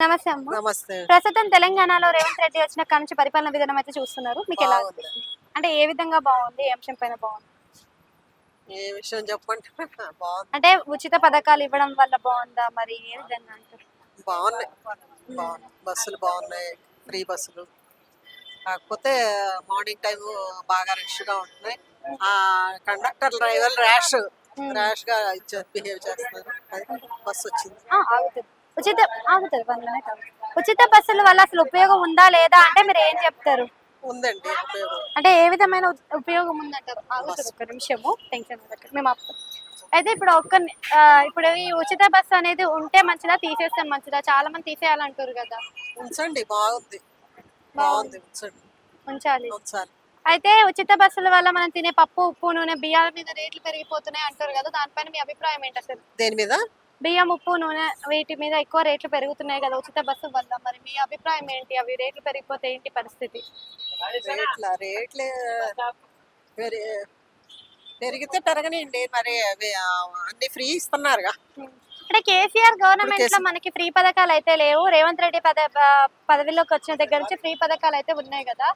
నమస్తే అమ్మ. నమస్తే. ప్రస్తుతం తెలంగాణలో రేవంత్ రెడ్డి వచ్చిన కాడ నుంచి పరిపాలన విధానం అయితే చూస్తున్నారు. మీకెలా బాగుంది. అనిపిస్తుంది? అంటే ఏ విధంగా బాగుంది? ఏ అంశం పైన బాగుంది? ఏ విషయం చెప్పంటారా? బాగుంది. అంటే ఉచిత పథకాలు ఇవ్వడం వల్ల బాగుందా? మరి ఏ విధంగా అంటారు? బాగున్నాయి. బాగున్నాయి. బస్సులు బాగున్నాయి. ఫ్రీ బస్సులు. కాకపోతే మార్నింగ్ టైం బాగా రష్గా ఉంటున్నాయి. ఆ కండక్టర్ డ్రైవర్ ర్యాష్ గా బిహేవ్ చేస్తున్నారు. అది బస్సు వచ్చింది. ఆగుతుంది. ఉచిత ఆగుతుంది 1 మినిట్ ఆగుతుంది. ఉచిత బస్సుల వల్ల అసలు ఉపయోగం ఉందా లేదా అంటే మీరు ఏం చెప్తారు? ఉందండి ఉపయోగం. అంటే ఏ విధమైన ఉపయోగం ఉందంటారు? ఆగుతుంది బస్సు ఒక్క నిమిషము. టెన్షన్ పడకండి. మేము ఆపుతాం. అయితే ఇప్పుడు ఇప్పుడు ఈ ఉచిత బస్సు అనేది ఉంటే మంచిదా? తీసేస్తే మంచిదా? చాలా మంది తీసేయాలంటారు కదా! ఉంచండి. బాగుంది. బాగుంది. ఉంచండి. ఉంచాలి. ఉంచాలి. అయితే ఉచిత బస్సుల వల్ల మనం తినే పప్పు, ఉప్పు, నూనె, బియ్యాల మీద రేట్లు పెరిగిపోతున్నాయి అంటారు కదా! దానిపైన మీ అభిప్రాయం ఏంటి అసలు? దేని మీద? బియ్యం, ఉప్పు, నూనె వీటి మీద ఎక్కువ రేట్లు పెరుగుతున్నాయి కదా ఉచిత బస్సు వల్ల. మరి మీ అభిప్రాయం ఏంటి? అవి రేట్లు పెరిగిపోతే ఏంటి పరిస్థితి? రేట్లే పెరి- పెరిగితే పెరగనియండి. మరి అవి అన్ని ఫ్రీ ఇస్తున్నారుగా. అంటే కేసీఆర్ ఇప్పుడు గవర్నమెంట్ లో మనకి ఫ్రీ పథకాలు అయితే లేవు. రేవంత్ రెడ్డి పదవిలోకి వచ్చిన దగ్గర నుంచి ఫ్రీ పథకాలు అయితే ఉన్నాయి కదా!